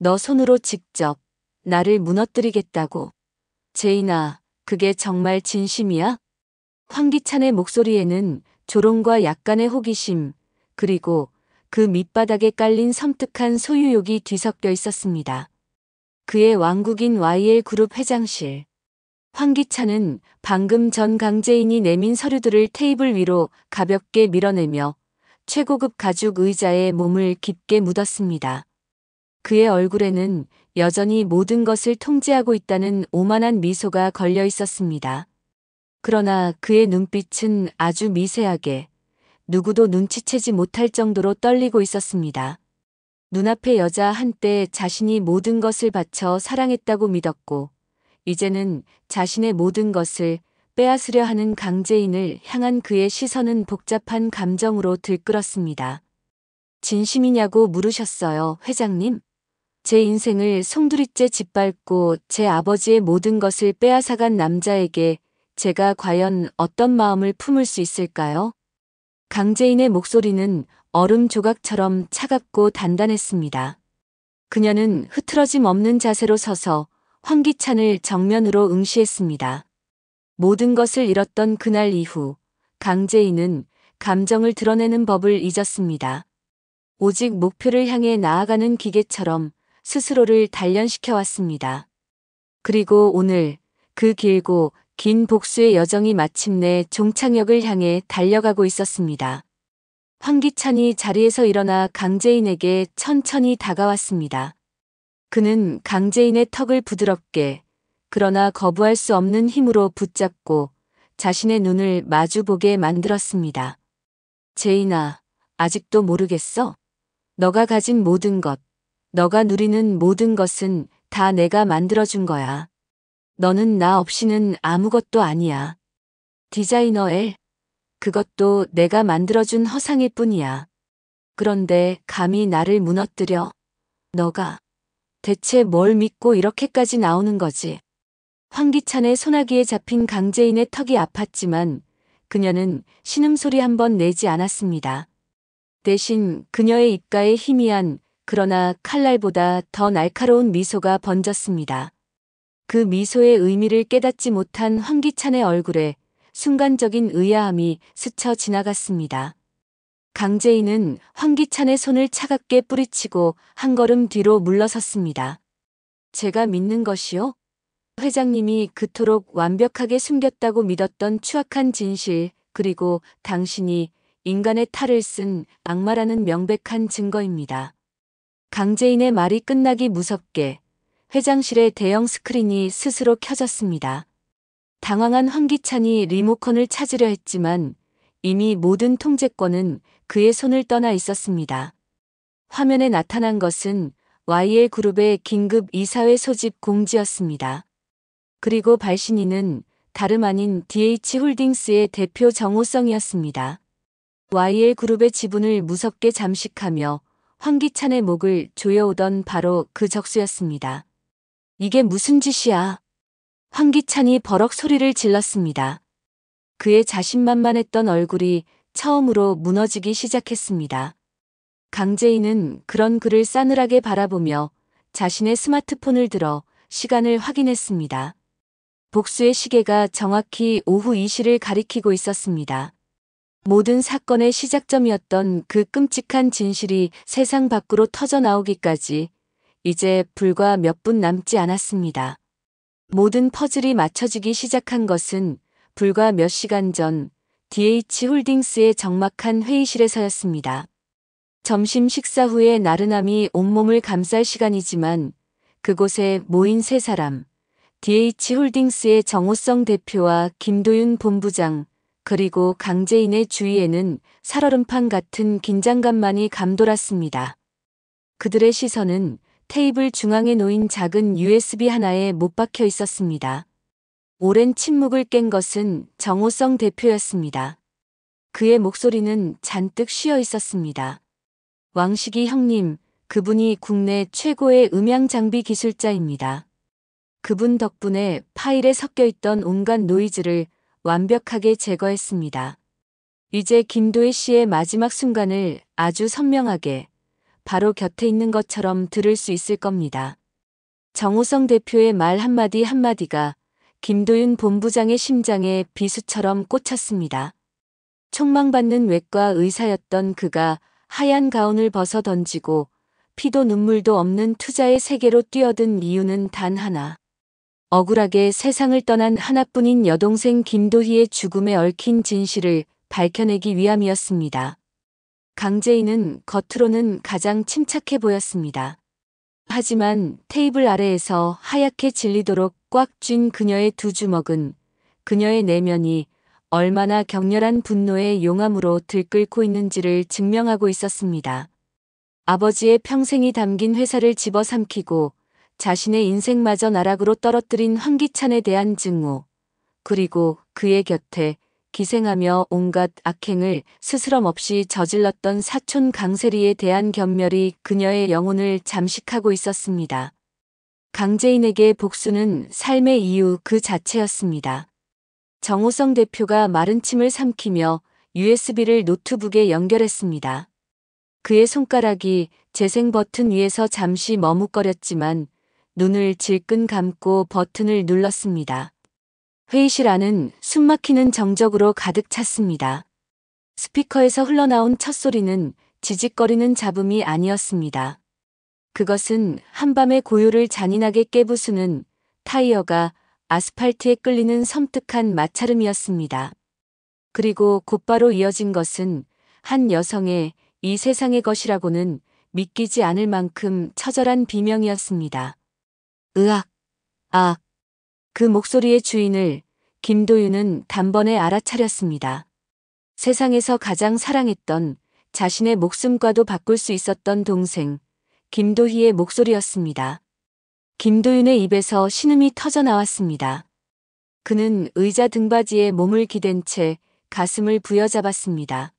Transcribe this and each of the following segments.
너 손으로 직접 나를 무너뜨리겠다고. 제인아, 그게 정말 진심이야? 황기찬의 목소리에는 조롱과 약간의 호기심, 그리고 그 밑바닥에 깔린 섬뜩한 소유욕이 뒤섞여 있었습니다. 그의 왕국인 YL그룹 회장실. 황기찬은 방금 전 강재인이 내민 서류들을 테이블 위로 가볍게 밀어내며 최고급 가죽 의자에 몸을 깊게 묻었습니다. 그의 얼굴에는 여전히 모든 것을 통제하고 있다는 오만한 미소가 걸려 있었습니다. 그러나 그의 눈빛은 아주 미세하게, 누구도 눈치채지 못할 정도로 떨리고 있었습니다. 눈앞의 여자 한때 자신이 모든 것을 바쳐 사랑했다고 믿었고, 이제는 자신의 모든 것을 빼앗으려 하는 강재인을 향한 그의 시선은 복잡한 감정으로 들끓었습니다. 진심이냐고 물으셨어요, 회장님? 제 인생을 송두리째 짓밟고 제 아버지의 모든 것을 빼앗아간 남자에게 제가 과연 어떤 마음을 품을 수 있을까요? 강재인의 목소리는 얼음 조각처럼 차갑고 단단했습니다. 그녀는 흐트러짐 없는 자세로 서서 황기찬을 정면으로 응시했습니다. 모든 것을 잃었던 그날 이후 강재인은 감정을 드러내는 법을 잊었습니다. 오직 목표를 향해 나아가는 기계처럼 스스로를 단련시켜 왔습니다. 그리고 오늘 그 길고 긴 복수의 여정이 마침내 종착역을 향해 달려가고 있었습니다. 황기찬이 자리에서 일어나 강재인에게 천천히 다가왔습니다. 그는 강재인의 턱을 부드럽게, 그러나 거부할 수 없는 힘으로 붙잡고 자신의 눈을 마주보게 만들었습니다. 제인아, 아직도 모르겠어? 너가 가진 모든 것, 너가 누리는 모든 것은 다 내가 만들어준 거야. 너는 나 없이는 아무것도 아니야. 디자이너 L, 그것도 내가 만들어준 허상일 뿐이야. 그런데 감히 나를 무너뜨려. 너가 대체 뭘 믿고 이렇게까지 나오는 거지? 황기찬의 소나기에 잡힌 강재인의 턱이 아팠지만 그녀는 신음소리 한 번 내지 않았습니다. 대신 그녀의 입가에 희미한, 그러나 칼날보다 더 날카로운 미소가 번졌습니다. 그 미소의 의미를 깨닫지 못한 황기찬의 얼굴에 순간적인 의아함이 스쳐 지나갔습니다. 강재인은 황기찬의 손을 차갑게 뿌리치고 한 걸음 뒤로 물러섰습니다. 제가 믿는 것이요? 회장님이 그토록 완벽하게 숨겼다고 믿었던 추악한 진실, 그리고 당신이 인간의 탈을 쓴 악마라는 명백한 증거입니다. 강재인의 말이 끝나기 무섭게 회장실의 대형 스크린이 스스로 켜졌습니다. 당황한 황기찬이 리모컨을 찾으려 했지만 이미 모든 통제권은 그의 손을 떠나 있었습니다. 화면에 나타난 것은 YL그룹의 긴급 이사회 소집 공지였습니다. 그리고 발신인은 다름 아닌 DH홀딩스의 대표 정호성이었습니다. YL그룹의 지분을 무섭게 잠식하며 황기찬의 목을 조여오던 바로 그 적수였습니다. 이게 무슨 짓이야? 황기찬이 버럭 소리를 질렀습니다. 그의 자신만만했던 얼굴이 처음으로 무너지기 시작했습니다. 강재인은 그런 그를 싸늘하게 바라보며 자신의 스마트폰을 들어 시간을 확인했습니다. 복수의 시계가 정확히 오후 2시를 가리키고 있었습니다. 모든 사건의 시작점이었던 그 끔찍한 진실이 세상 밖으로 터져나오기까지 이제 불과 몇 분 남지 않았습니다. 모든 퍼즐이 맞춰지기 시작한 것은 불과 몇 시간 전 DH홀딩스의 적막한 회의실에서였습니다. 점심 식사 후에 나른함이 온몸을 감쌀 시간이지만 그곳에 모인 세 사람, DH홀딩스의 정호성 대표와 김도윤 본부장, 그리고 강재인의 주위에는 살얼음판 같은 긴장감만이 감돌았습니다. 그들의 시선은 테이블 중앙에 놓인 작은 USB 하나에 못 박혀 있었습니다. 오랜 침묵을 깬 것은 정호성 대표였습니다. 그의 목소리는 잔뜩 쉬어 있었습니다. 왕식이 형님, 그분이 국내 최고의 음향 장비 기술자입니다. 그분 덕분에 파일에 섞여 있던 온갖 노이즈를 완벽하게 제거했습니다. 이제 김도혜 씨의 마지막 순간을 아주 선명하게, 바로 곁에 있는 것처럼 들을 수 있을 겁니다. 정우성 대표의 말 한마디 한마디가 김도윤 본부장의 심장에 비수처럼 꽂혔습니다. 촉망받는 외과 의사였던 그가 하얀 가운을 벗어 던지고 피도 눈물도 없는 투자의 세계로 뛰어든 이유는 단 하나. 억울하게 세상을 떠난 하나뿐인 여동생 김도희의 죽음에 얽힌 진실을 밝혀내기 위함이었습니다. 강재인은 겉으로는 가장 침착해 보였습니다. 하지만 테이블 아래에서 하얗게 질리도록 꽉 쥔 그녀의 두 주먹은 그녀의 내면이 얼마나 격렬한 분노의 용암으로 들끓고 있는지를 증명하고 있었습니다. 아버지의 평생이 담긴 회사를 집어삼키고 자신의 인생마저 나락으로 떨어뜨린 황기찬에 대한 증오, 그리고 그의 곁에 기생하며 온갖 악행을 스스럼 없이 저질렀던 사촌 강세리에 대한 견멸이 그녀의 영혼을 잠식하고 있었습니다. 강재인에게 복수는 삶의 이유 그 자체였습니다. 정우성 대표가 마른 침을 삼키며 USB를 노트북에 연결했습니다. 그의 손가락이 재생 버튼 위에서 잠시 머뭇거렸지만 눈을 질끈 감고 버튼을 눌렀습니다. 회의실 안은 숨막히는 정적으로 가득 찼습니다. 스피커에서 흘러나온 첫 소리는 지직거리는 잡음이 아니었습니다. 그것은 한밤의 고요를 잔인하게 깨부수는 타이어가 아스팔트에 끌리는 섬뜩한 마찰음이었습니다. 그리고 곧바로 이어진 것은 한 여성의 이 세상의 것이라고는 믿기지 않을 만큼 처절한 비명이었습니다. 으악, 아. 그 목소리의 주인을 김도윤은 단번에 알아차렸습니다. 세상에서 가장 사랑했던 자신의 목숨과도 바꿀 수 있었던 동생, 김도희의 목소리였습니다. 김도윤의 입에서 신음이 터져 나왔습니다. 그는 의자 등받이에 몸을 기댄 채 가슴을 부여잡았습니다.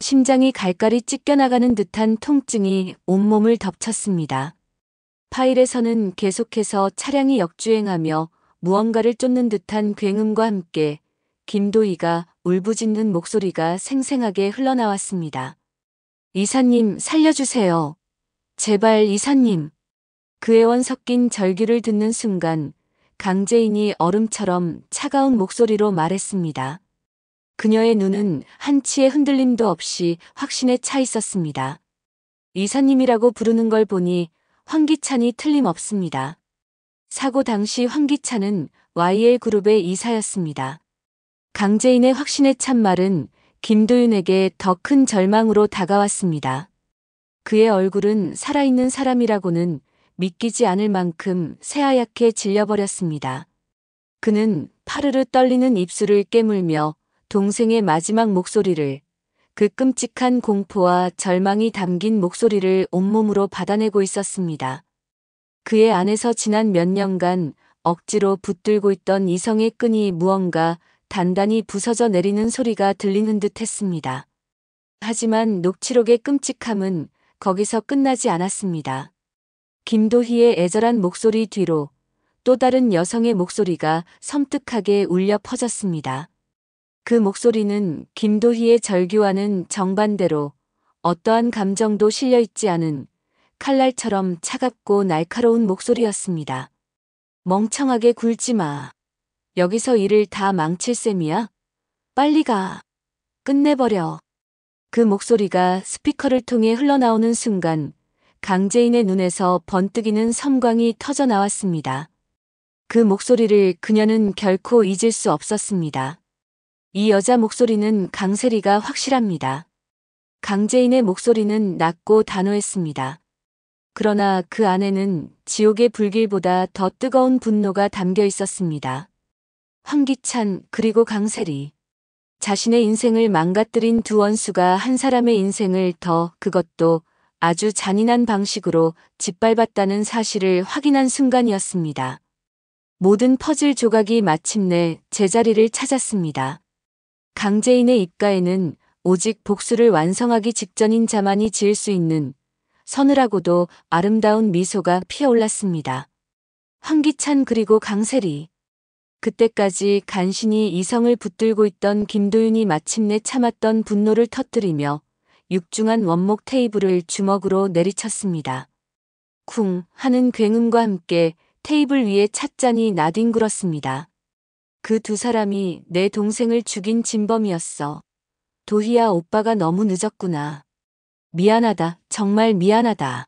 심장이 갈갈이 찢겨나가는 듯한 통증이 온몸을 덮쳤습니다. 파일에서는 계속해서 차량이 역주행하며 무언가를 쫓는 듯한 굉음과 함께 김도희가 울부짖는 목소리가 생생하게 흘러나왔습니다. 이사님, 살려주세요. 제발 이사님. 그 애원 섞인 절규를 듣는 순간 강재인이 얼음처럼 차가운 목소리로 말했습니다. 그녀의 눈은 한치의 흔들림도 없이 확신에 차 있었습니다. 이사님이라고 부르는 걸 보니 황기찬이 틀림없습니다. 사고 당시 황기찬은 YL그룹의 이사였습니다. 강재인의 확신에 찬 말은 김도윤에게 더 큰 절망으로 다가왔습니다. 그의 얼굴은 살아있는 사람이라고는 믿기지 않을 만큼 새하얗게 질려버렸습니다. 그는 파르르 떨리는 입술을 깨물며 동생의 마지막 목소리를, 그 끔찍한 공포와 절망이 담긴 목소리를 온몸으로 받아내고 있었습니다. 그의 안에서 지난 몇 년간 억지로 붙들고 있던 이성의 끈이 무언가 단단히 부서져 내리는 소리가 들리는 듯 했습니다. 하지만 녹취록의 끔찍함은 거기서 끝나지 않았습니다. 김도희의 애절한 목소리 뒤로 또 다른 여성의 목소리가 섬뜩하게 울려 퍼졌습니다. 그 목소리는 김도희의 절규와는 정반대로 어떠한 감정도 실려있지 않은 칼날처럼 차갑고 날카로운 목소리였습니다. 멍청하게 굴지 마. 여기서 일을 다 망칠 셈이야? 빨리 가. 끝내버려. 그 목소리가 스피커를 통해 흘러나오는 순간 강재인의 눈에서 번뜩이는 섬광이 터져 나왔습니다. 그 목소리를 그녀는 결코 잊을 수 없었습니다. 이 여자 목소리는 강세리가 확실합니다. 강재인의 목소리는 낮고 단호했습니다. 그러나 그 안에는 지옥의 불길보다 더 뜨거운 분노가 담겨 있었습니다. 황기찬 그리고 강세리. 자신의 인생을 망가뜨린 두 원수가 한 사람의 인생을 그것도 아주 잔인한 방식으로 짓밟았다는 사실을 확인한 순간이었습니다. 모든 퍼즐 조각이 마침내 제자리를 찾았습니다. 강재인의 입가에는 오직 복수를 완성하기 직전인 자만이 지을 수 있는 서늘하고도 아름다운 미소가 피어올랐습니다. 황기찬 그리고 강세리. 그때까지 간신히 이성을 붙들고 있던 김도윤이 마침내 참았던 분노를 터뜨리며 육중한 원목 테이블을 주먹으로 내리쳤습니다. 쿵 하는 굉음과 함께 테이블 위에 찻잔이 나뒹굴었습니다. 그 두 사람이 내 동생을 죽인 진범이었어. 도희야, 오빠가 너무 늦었구나. 미안하다, 정말 미안하다.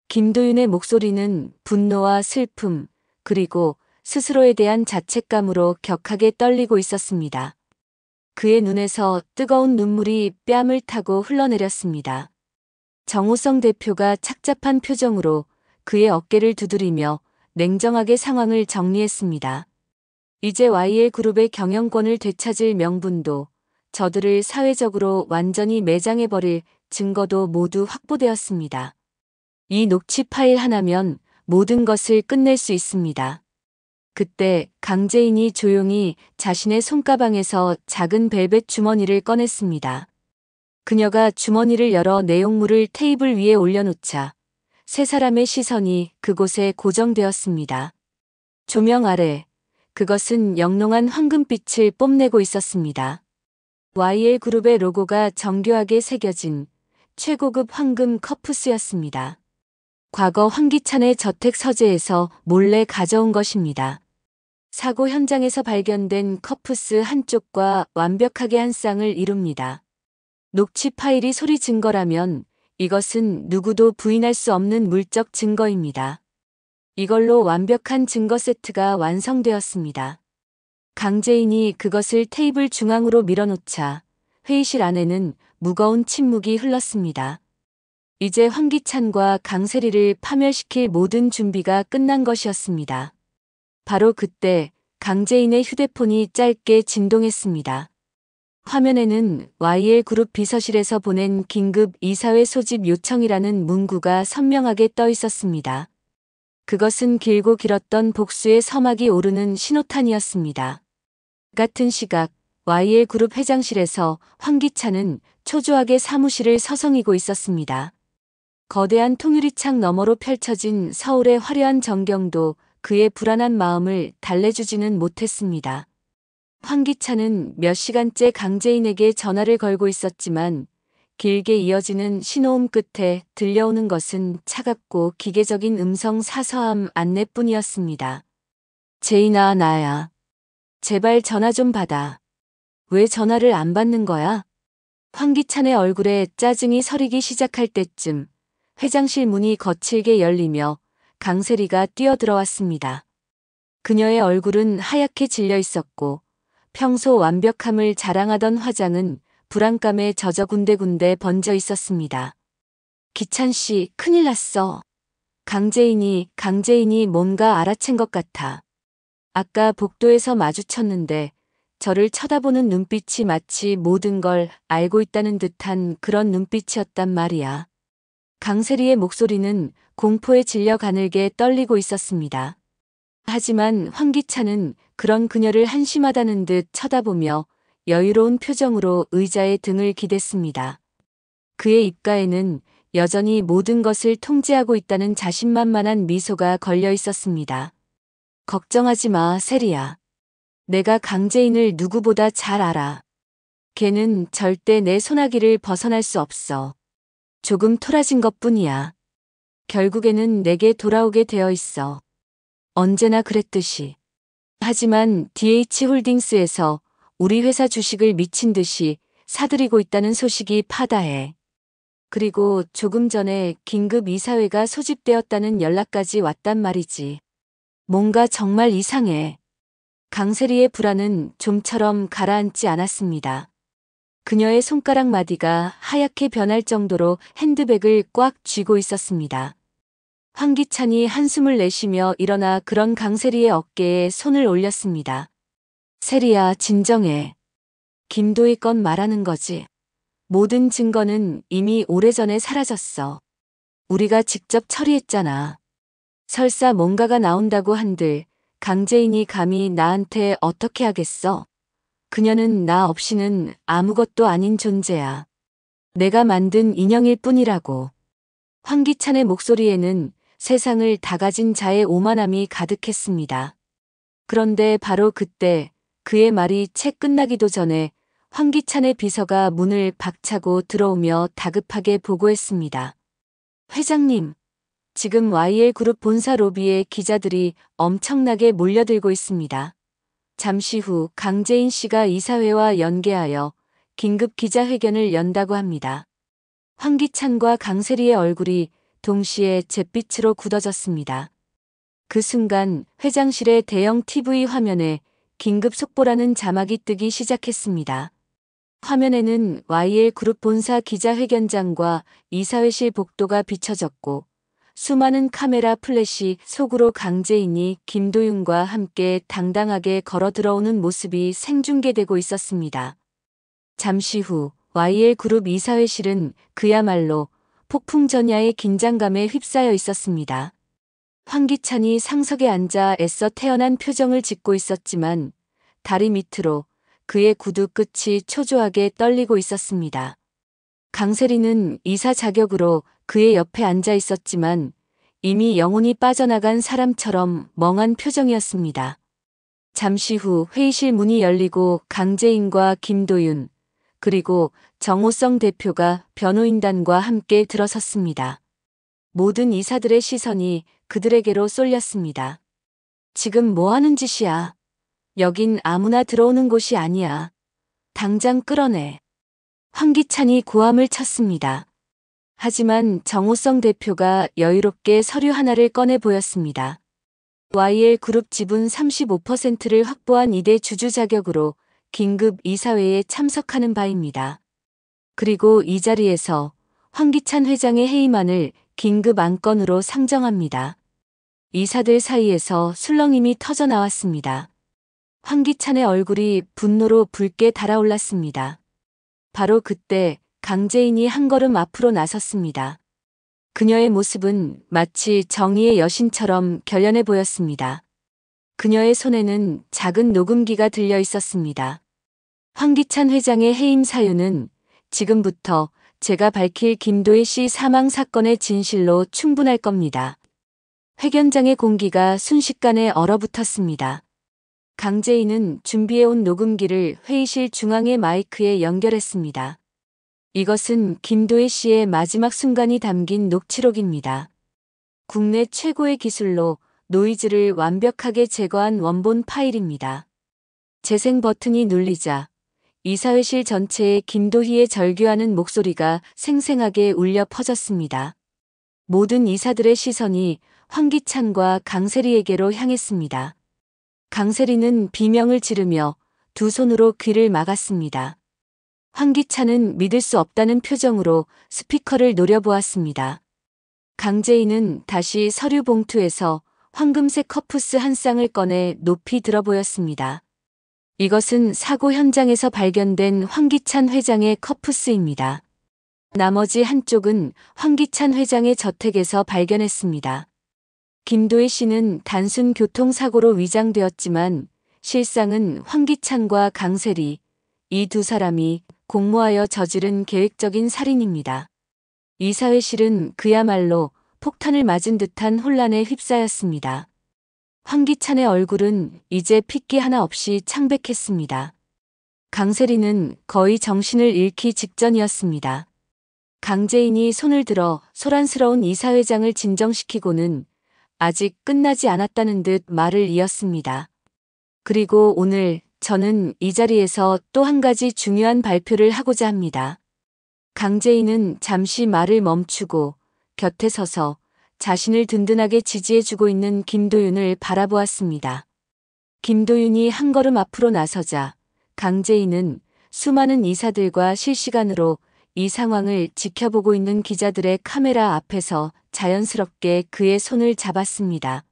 김도윤의 목소리는 분노와 슬픔, 그리고 스스로에 대한 자책감으로 격하게 떨리고 있었습니다. 그의 눈에서 뜨거운 눈물이 뺨을 타고 흘러내렸습니다. 정우성 대표가 착잡한 표정으로 그의 어깨를 두드리며 냉정하게 상황을 정리했습니다. 이제 YL그룹의 경영권을 되찾을 명분도 저들을 사회적으로 완전히 매장해버릴 증거도 모두 확보되었습니다. 이 녹취 파일 하나면 모든 것을 끝낼 수 있습니다. 그때 강재인이 조용히 자신의 손가방에서 작은 벨벳 주머니를 꺼냈습니다. 그녀가 주머니를 열어 내용물을 테이블 위에 올려놓자 세 사람의 시선이 그곳에 고정되었습니다. 조명 아래 그것은 영롱한 황금빛을 뽐내고 있었습니다. YL그룹의 로고가 정교하게 새겨진 최고급 황금 커프스였습니다. 과거 황기찬의 저택 서재에서 몰래 가져온 것입니다. 사고 현장에서 발견된 커프스 한쪽과 완벽하게 한 쌍을 이룹니다. 녹취 파일이 소리 증거라면 이것은 누구도 부인할 수 없는 물적 증거입니다. 이걸로 완벽한 증거 세트가 완성되었습니다. 강재인이 그것을 테이블 중앙으로 밀어놓자 회의실 안에는 무거운 침묵이 흘렀습니다. 이제 황기찬과 강세리를 파멸시킬 모든 준비가 끝난 것이었습니다. 바로 그때 강재인의 휴대폰이 짧게 진동했습니다. 화면에는 YL그룹 비서실에서 보낸 긴급 이사회 소집 요청이라는 문구가 선명하게 떠 있었습니다. 그것은 길고 길었던 복수의 서막이 오르는 신호탄이었습니다. 같은 시각 YL그룹 회장실에서 황기찬은 초조하게 사무실을 서성이고 있었습니다. 거대한 통유리창 너머로 펼쳐진 서울의 화려한 전경도 그의 불안한 마음을 달래주지는 못했습니다. 황기찬은 몇 시간째 강재인에게 전화를 걸고 있었지만 길게 이어지는 신호음 끝에 들려오는 것은 차갑고 기계적인 음성 사서함 안내뿐이었습니다. 제인아, 나야. 제발 전화 좀 받아. 왜 전화를 안 받는 거야? 황기찬의 얼굴에 짜증이 서리기 시작할 때쯤 회장실 문이 거칠게 열리며 강세리가 뛰어들어왔습니다. 그녀의 얼굴은 하얗게 질려 있었고 평소 완벽함을 자랑하던 화장은 불안감에 젖어 군데군데 번져 있었습니다. 기찬 씨, 큰일 났어. 강재인이 뭔가 알아챈 것 같아. 아까 복도에서 마주쳤는데 저를 쳐다보는 눈빛이 마치 모든 걸 알고 있다는 듯한 그런 눈빛이었단 말이야. 강세리의 목소리는 공포에 질려 가늘게 떨리고 있었습니다. 하지만 황기찬은 그런 그녀를 한심하다는 듯 쳐다보며 여유로운 표정으로 의자에 등을 기댔습니다. 그의 입가에는 여전히 모든 것을 통제하고 있다는 자신만만한 미소가 걸려 있었습니다. 걱정하지 마, 세리야. 내가 강재인을 누구보다 잘 알아. 걔는 절대 내 손아귀를 벗어날 수 없어. 조금 토라진 것뿐이야. 결국에는 내게 돌아오게 되어 있어. 언제나 그랬듯이. 하지만 DH홀딩스에서 우리 회사 주식을 미친 듯이 사들이고 있다는 소식이 파다해. 그리고 조금 전에 긴급 이사회가 소집되었다는 연락까지 왔단 말이지. 뭔가 정말 이상해. 강세리의 불안은 좀처럼 가라앉지 않았습니다. 그녀의 손가락 마디가 하얗게 변할 정도로 핸드백을 꽉 쥐고 있었습니다. 황기찬이 한숨을 내쉬며 일어나 그런 강세리의 어깨에 손을 올렸습니다. 세리야, 진정해. 김도희 건 말하는 거지. 모든 증거는 이미 오래전에 사라졌어. 우리가 직접 처리했잖아. 설사 뭔가가 나온다고 한들 강재인이 감히 나한테 어떻게 하겠어? 그녀는 나 없이는 아무것도 아닌 존재야. 내가 만든 인형일 뿐이라고. 황기찬의 목소리에는 세상을 다 가진 자의 오만함이 가득했습니다. 그런데 바로 그때 그의 말이 채 끝나기도 전에 황기찬의 비서가 문을 박차고 들어오며 다급하게 보고했습니다. 회장님, 지금 YL그룹 본사 로비에 기자들이 엄청나게 몰려들고 있습니다. 잠시 후 강재인 씨가 이사회와 연계하여 긴급 기자회견을 연다고 합니다. 황기찬과 강세리의 얼굴이 동시에 잿빛으로 굳어졌습니다. 그 순간 회장실의 대형 TV 화면에 긴급 속보라는 자막이 뜨기 시작했습니다. 화면에는 YL그룹 본사 기자회견장과 이사회실 복도가 비춰졌고 수많은 카메라 플래시 속으로 강재인이 김도윤과 함께 당당하게 걸어 들어오는 모습이 생중계되고 있었습니다. 잠시 후 YL그룹 이사회실은 그야말로 폭풍전야의 긴장감에 휩싸여 있었습니다. 황기찬이 상석에 앉아 애써 태연한 표정을 짓고 있었지만 다리 밑으로 그의 구두 끝이 초조하게 떨리고 있었습니다. 강세리는 이사 자격으로 그의 옆에 앉아 있었지만 이미 영혼이 빠져나간 사람처럼 멍한 표정이었습니다. 잠시 후 회의실 문이 열리고 강재인과 김도윤 그리고 정호성 대표가 변호인단과 함께 들어섰습니다. 모든 이사들의 시선이 그들에게로 쏠렸습니다. 지금 뭐 하는 짓이야? 여긴 아무나 들어오는 곳이 아니야. 당장 끌어내. 황기찬이 고함을 쳤습니다. 하지만 정호성 대표가 여유롭게 서류 하나를 꺼내 보였습니다. YL그룹 지분 35%를 확보한 이대 주주 자격으로 긴급 이사회에 참석하는 바입니다. 그리고 이 자리에서 황기찬 회장의 해임안을 긴급 안건으로 상정합니다. 이사들 사이에서 술렁임이 터져 나왔습니다. 황기찬의 얼굴이 분노로 붉게 달아올랐습니다. 바로 그때 강재인이 한 걸음 앞으로 나섰습니다. 그녀의 모습은 마치 정의의 여신처럼 결연해 보였습니다. 그녀의 손에는 작은 녹음기가 들려 있었습니다. 황기찬 회장의 해임 사유는 지금부터 제가 밝힐 김도희 씨 사망 사건의 진실로 충분할 겁니다. 회견장의 공기가 순식간에 얼어붙었습니다. 강재인은 준비해온 녹음기를 회의실 중앙의 마이크에 연결했습니다. 이것은 김도희 씨의 마지막 순간이 담긴 녹취록입니다. 국내 최고의 기술로 노이즈를 완벽하게 제거한 원본 파일입니다. 재생 버튼이 눌리자 이사회실 전체에 김도희의 절규하는 목소리가 생생하게 울려 퍼졌습니다. 모든 이사들의 시선이 황기찬과 강세리에게로 향했습니다. 강세리는 비명을 지르며 두 손으로 귀를 막았습니다. 황기찬은 믿을 수 없다는 표정으로 스피커를 노려보았습니다. 강재인은 다시 서류 봉투에서 황금색 커프스 한 쌍을 꺼내 높이 들어 보였습니다. 이것은 사고 현장에서 발견된 황기찬 회장의 커프스입니다. 나머지 한쪽은 황기찬 회장의 저택에서 발견했습니다. 김도희 씨는 단순 교통사고로 위장되었지만 실상은 황기찬과 강세리, 이 두 사람이 공모하여 저지른 계획적인 살인입니다. 이사회실은 그야말로 폭탄을 맞은 듯한 혼란에 휩싸였습니다. 황기찬의 얼굴은 이제 핏기 하나 없이 창백했습니다. 강세리는 거의 정신을 잃기 직전이었습니다. 강재인이 손을 들어 소란스러운 이사회장을 진정시키고는 아직 끝나지 않았다는 듯 말을 이었습니다. 그리고 오늘 저는 이 자리에서 또 한 가지 중요한 발표를 하고자 합니다. 강재인은 잠시 말을 멈추고 곁에 서서 자신을 든든하게 지지해주고 있는 김도윤을 바라보았습니다. 김도윤이 한 걸음 앞으로 나서자 강재인은 수많은 이사들과 실시간으로 이 상황을 지켜보고 있는 기자들의 카메라 앞에서 자연스럽게 그의 손을 잡았습니다.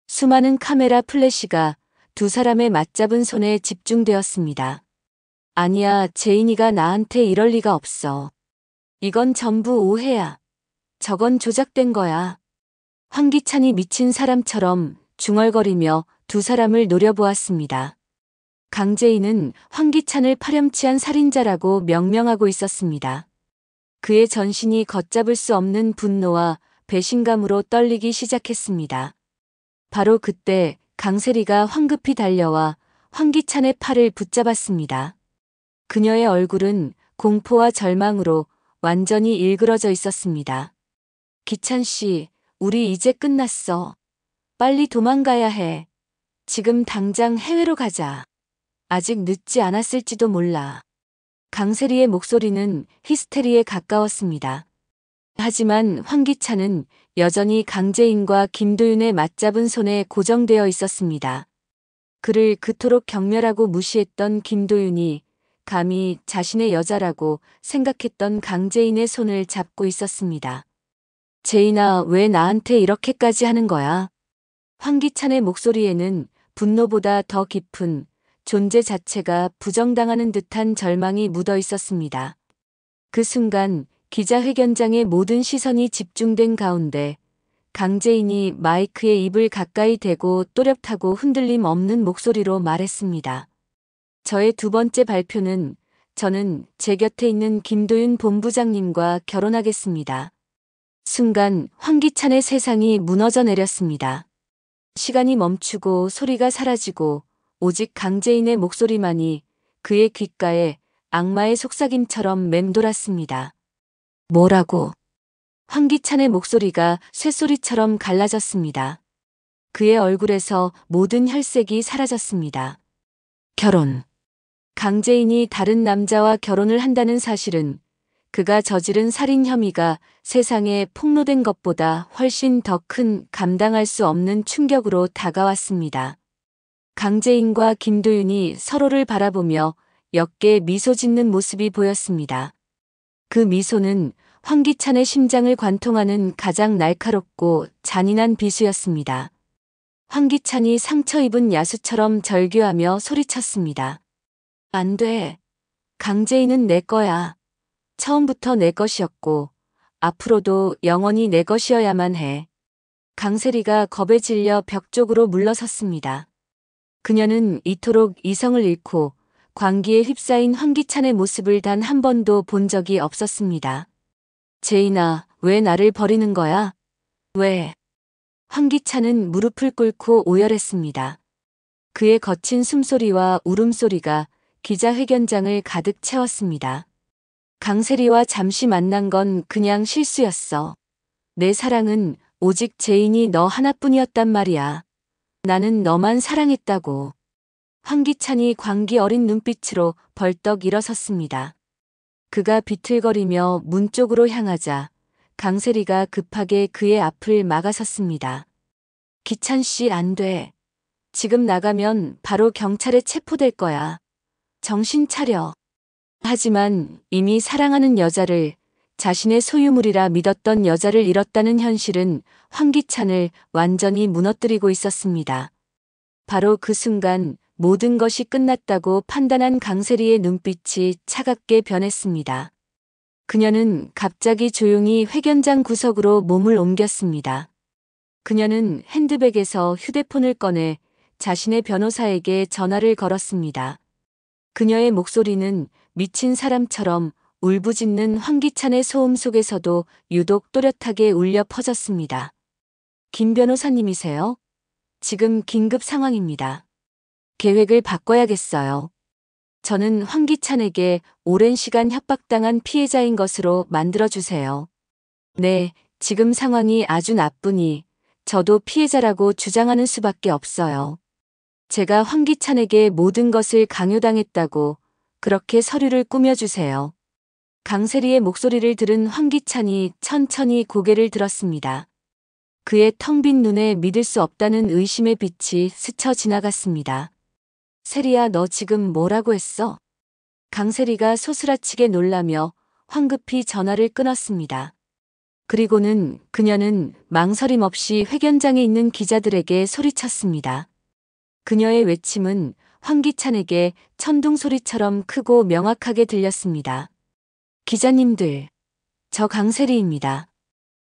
수많은 카메라 플래시가 두 사람의 맞잡은 손에 집중되었습니다. 아니야, 재인이가 나한테 이럴 리가 없어. 이건 전부 오해야. 저건 조작된 거야. 황기찬이 미친 사람처럼 중얼거리며 두 사람을 노려보았습니다. 강재인은 황기찬을 파렴치한 살인자라고 명명하고 있었습니다. 그의 전신이 걷잡을 수 없는 분노와 배신감으로 떨리기 시작했습니다. 바로 그때 강세리가 황급히 달려와 황기찬의 팔을 붙잡았습니다. 그녀의 얼굴은 공포와 절망으로 완전히 일그러져 있었습니다. 기찬 씨, 우리 이제 끝났어. 빨리 도망가야 해. 지금 당장 해외로 가자. 아직 늦지 않았을지도 몰라. 강세리의 목소리는 히스테리에 가까웠습니다. 하지만 황기찬은 여전히 강재인과 김도윤의 맞잡은 손에 고정되어 있었습니다. 그를 그토록 경멸하고 무시했던 김도윤이 감히 자신의 여자라고 생각했던 강재인의 손을 잡고 있었습니다. 재인아, 왜 나한테 이렇게까지 하는 거야? 황기찬의 목소리에는 분노보다 더 깊은 존재 자체가 부정당하는 듯한 절망이 묻어 있었습니다. 그 순간 기자회견장의 모든 시선이 집중된 가운데 강재인이 마이크에 입을 가까이 대고 또렷하고 흔들림 없는 목소리로 말했습니다. 저의 두 번째 발표는 저는 제 곁에 있는 김도윤 본부장님과 결혼하겠습니다. 순간 황기찬의 세상이 무너져 내렸습니다. 시간이 멈추고 소리가 사라지고 오직 강재인의 목소리만이 그의 귓가에 악마의 속삭임처럼 맴돌았습니다. 뭐라고? 황기찬의 목소리가 쇳소리처럼 갈라졌습니다. 그의 얼굴에서 모든 혈색이 사라졌습니다. 결혼. 강재인이 다른 남자와 결혼을 한다는 사실은 그가 저지른 살인 혐의가 세상에 폭로된 것보다 훨씬 더 큰 감당할 수 없는 충격으로 다가왔습니다. 강재인과 김도윤이 서로를 바라보며 옅게 미소 짓는 모습이 보였습니다. 그 미소는 황기찬의 심장을 관통하는 가장 날카롭고 잔인한 비수였습니다. 황기찬이 상처 입은 야수처럼 절규하며 소리쳤습니다. 안 돼. 강재인은 내 거야. 처음부터 내 것이었고 앞으로도 영원히 내 것이어야만 해. 강세리가 겁에 질려 벽 쪽으로 물러섰습니다. 그녀는 이토록 이성을 잃고 광기에 휩싸인 황기찬의 모습을 단 한 번도 본 적이 없었습니다. 재인아, 왜 나를 버리는 거야? 왜? 황기찬은 무릎을 꿇고 오열했습니다. 그의 거친 숨소리와 울음소리가 기자회견장을 가득 채웠습니다. 강세리와 잠시 만난 건 그냥 실수였어. 내 사랑은 오직 재인이 너 하나뿐이었단 말이야. 나는 너만 사랑했다고. 황기찬이 광기 어린 눈빛으로 벌떡 일어섰습니다. 그가 비틀거리며 문 쪽으로 향하자 강세리가 급하게 그의 앞을 막아섰습니다. 기찬 씨, 안 돼. 지금 나가면 바로 경찰에 체포될 거야. 정신 차려. 하지만 이미 사랑하는 여자를 자신의 소유물이라 믿었던 여자를 잃었다는 현실은 황기찬을 완전히 무너뜨리고 있었습니다. 바로 그 순간 모든 것이 끝났다고 판단한 강세리의 눈빛이 차갑게 변했습니다. 그녀는 갑자기 조용히 회견장 구석으로 몸을 옮겼습니다. 그녀는 핸드백에서 휴대폰을 꺼내 자신의 변호사에게 전화를 걸었습니다. 그녀의 목소리는 미친 사람처럼 울부짖는 황기찬의 소음 속에서도 유독 또렷하게 울려 퍼졌습니다. 김 변호사님이세요? 지금 긴급 상황입니다. 계획을 바꿔야겠어요. 저는 황기찬에게 오랜 시간 협박당한 피해자인 것으로 만들어주세요. 네, 지금 상황이 아주 나쁘니 저도 피해자라고 주장하는 수밖에 없어요. 제가 황기찬에게 모든 것을 강요당했다고 그렇게 서류를 꾸며주세요. 강세리의 목소리를 들은 황기찬이 천천히 고개를 들었습니다. 그의 텅 빈 눈에 믿을 수 없다는 의심의 빛이 스쳐 지나갔습니다. 세리야, 너 지금 뭐라고 했어? 강세리가 소스라치게 놀라며 황급히 전화를 끊었습니다. 그리고는 그녀는 망설임 없이 회견장에 있는 기자들에게 소리쳤습니다. 그녀의 외침은 황기찬에게 천둥 소리처럼 크고 명확하게 들렸습니다. 기자님들, 저 강세리입니다.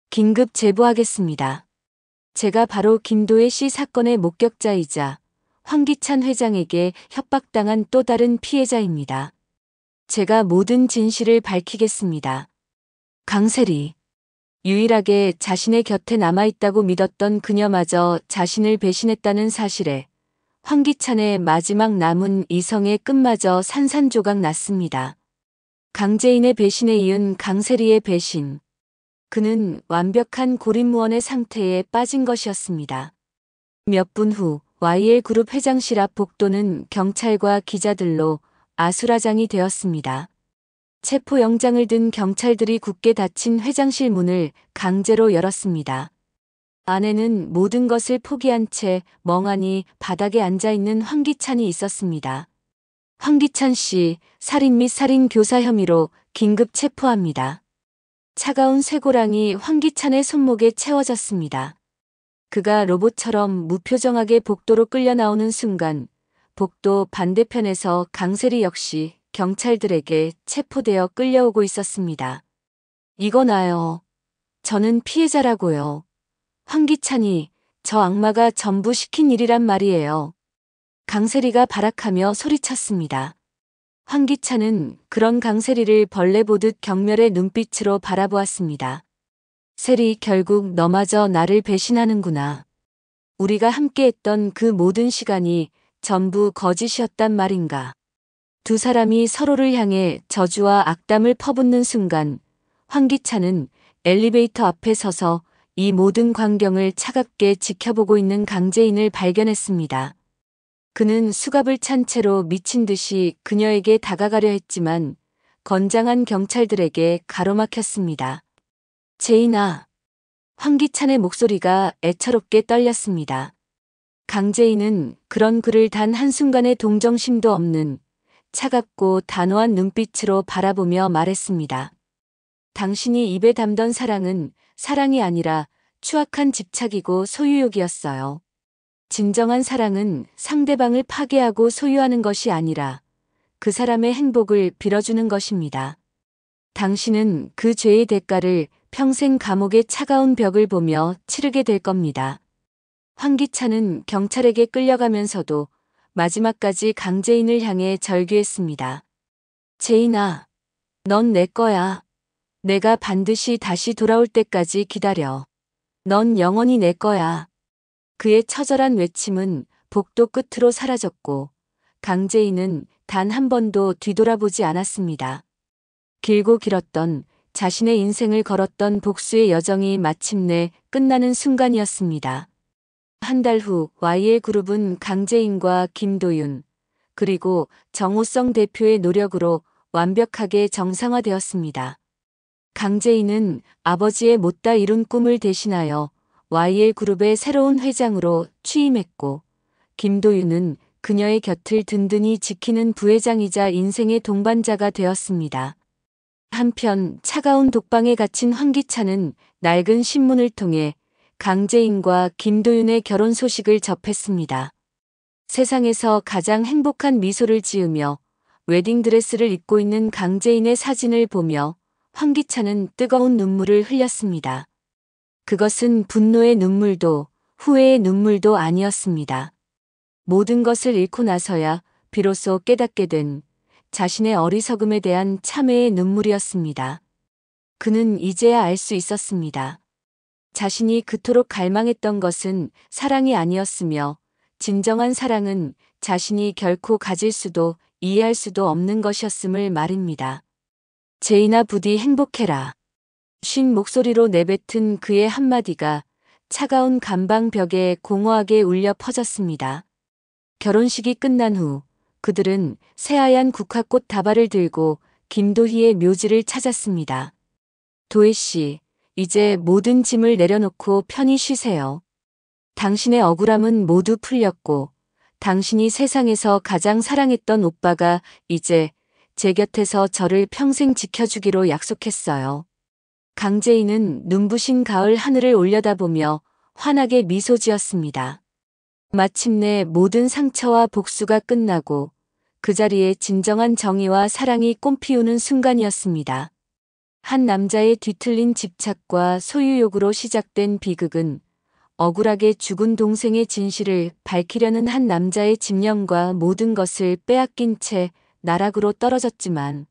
긴급 제보하겠습니다. 제가 바로 김도혜 씨 사건의 목격자이자 황기찬 회장에게 협박당한 또 다른 피해자입니다. 제가 모든 진실을 밝히겠습니다. 강세리. 유일하게 자신의 곁에 남아있다고 믿었던 그녀마저 자신을 배신했다는 사실에 황기찬의 마지막 남은 이성의 끝마저 산산조각 났습니다. 강재인의 배신에 이은 강세리의 배신. 그는 완벽한 고립무원의 상태에 빠진 것이었습니다. 몇 분 후 YL그룹 회장실 앞 복도는 경찰과 기자들로 아수라장이 되었습니다. 체포영장을 든 경찰들이 굳게 닫힌 회장실 문을 강제로 열었습니다. 안에는 모든 것을 포기한 채 멍하니 바닥에 앉아있는 황기찬이 있었습니다. 황기찬 씨, 살인 및 살인 교사 혐의로 긴급 체포합니다. 차가운 쇠고랑이 황기찬의 손목에 채워졌습니다. 그가 로봇처럼 무표정하게 복도로 끌려 나오는 순간 복도 반대편에서 강세리 역시 경찰들에게 체포되어 끌려오고 있었습니다. 이거 나요. 저는 피해자라고요. 황기찬이 저 악마가 전부 시킨 일이란 말이에요. 강세리가 발악하며 소리쳤습니다. 황기찬은 그런 강세리를 벌레 보듯 경멸의 눈빛으로 바라보았습니다. 세리, 결국 너마저 나를 배신하는구나. 우리가 함께했던 그 모든 시간이 전부 거짓이었단 말인가. 두 사람이 서로를 향해 저주와 악담을 퍼붓는 순간 황기찬은 엘리베이터 앞에 서서 이 모든 광경을 차갑게 지켜보고 있는 강재인을 발견했습니다. 그는 수갑을 찬 채로 미친 듯이 그녀에게 다가가려 했지만 건장한 경찰들에게 가로막혔습니다. 재인아. 황기찬의 목소리가 애처롭게 떨렸습니다. 강재인은 그런 그를 단 한순간의 동정심도 없는 차갑고 단호한 눈빛으로 바라보며 말했습니다. 당신이 입에 담던 사랑은 사랑이 아니라 추악한 집착이고 소유욕이었어요. 진정한 사랑은 상대방을 파괴하고 소유하는 것이 아니라 그 사람의 행복을 빌어주는 것입니다. 당신은 그 죄의 대가를 평생 감옥의 차가운 벽을 보며 치르게 될 겁니다. 황기찬은 경찰에게 끌려가면서도 마지막까지 강재인을 향해 절규했습니다. 재인아, 넌 내 거야. 내가 반드시 다시 돌아올 때까지 기다려. 넌 영원히 내 거야. 그의 처절한 외침은 복도 끝으로 사라졌고 강재인은 단 한 번도 뒤돌아보지 않았습니다. 길고 길었던 자신의 인생을 걸었던 복수의 여정이 마침내 끝나는 순간이었습니다. 한 달 후 YL그룹은 강재인과 김도윤 그리고 정호성 대표의 노력으로 완벽하게 정상화되었습니다. 강재인은 아버지의 못다 이룬 꿈을 대신하여 YL그룹의 새로운 회장으로 취임했고 김도윤은 그녀의 곁을 든든히 지키는 부회장이자 인생의 동반자가 되었습니다. 한편 차가운 독방에 갇힌 황기찬은 낡은 신문을 통해 강재인과 김도윤의 결혼 소식을 접했습니다. 세상에서 가장 행복한 미소를 지으며 웨딩드레스를 입고 있는 강재인의 사진을 보며 황기찬은 뜨거운 눈물을 흘렸습니다. 그것은 분노의 눈물도 후회의 눈물도 아니었습니다. 모든 것을 잃고 나서야 비로소 깨닫게 된 자신의 어리석음에 대한 참회의 눈물이었습니다. 그는 이제야 알 수 있었습니다. 자신이 그토록 갈망했던 것은 사랑이 아니었으며 진정한 사랑은 자신이 결코 가질 수도 이해할 수도 없는 것이었음을 말입니다. 재인아 부디 행복해라. 쉰 목소리로 내뱉은 그의 한마디가 차가운 감방 벽에 공허하게 울려 퍼졌습니다. 결혼식이 끝난 후 그들은 새하얀 국화꽃 다발을 들고 김도희의 묘지를 찾았습니다. 도희 씨, 이제 모든 짐을 내려놓고 편히 쉬세요. 당신의 억울함은 모두 풀렸고 당신이 세상에서 가장 사랑했던 오빠가 이제 제 곁에서 저를 평생 지켜주기로 약속했어요. 강재인은 눈부신 가을 하늘을 올려다보며 환하게 미소 지었습니다. 마침내 모든 상처와 복수가 끝나고 그 자리에 진정한 정의와 사랑이 꽃피우는 순간이었습니다. 한 남자의 뒤틀린 집착과 소유욕으로 시작된 비극은 억울하게 죽은 동생의 진실을 밝히려는 한 남자의 집념과 모든 것을 빼앗긴 채 나락으로 떨어졌지만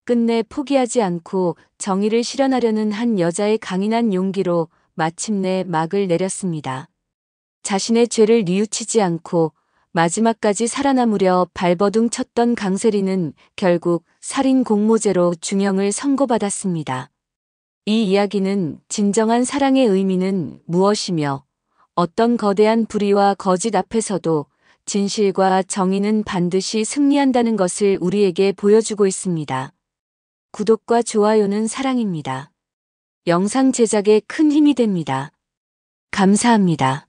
끝내 포기하지 않고 정의를 실현하려는 한 여자의 강인한 용기로 마침내 막을 내렸습니다. 자신의 죄를 뉘우치지 않고 마지막까지 살아남으려 발버둥 쳤던 강세리는 결국 살인 공모죄로 중형을 선고받았습니다. 이 이야기는 진정한 사랑의 의미는 무엇이며 어떤 거대한 불의와 거짓 앞에서도 진실과 정의는 반드시 승리한다는 것을 우리에게 보여주고 있습니다. 구독과 좋아요는 사랑입니다. 영상 제작에 큰 힘이 됩니다. 감사합니다.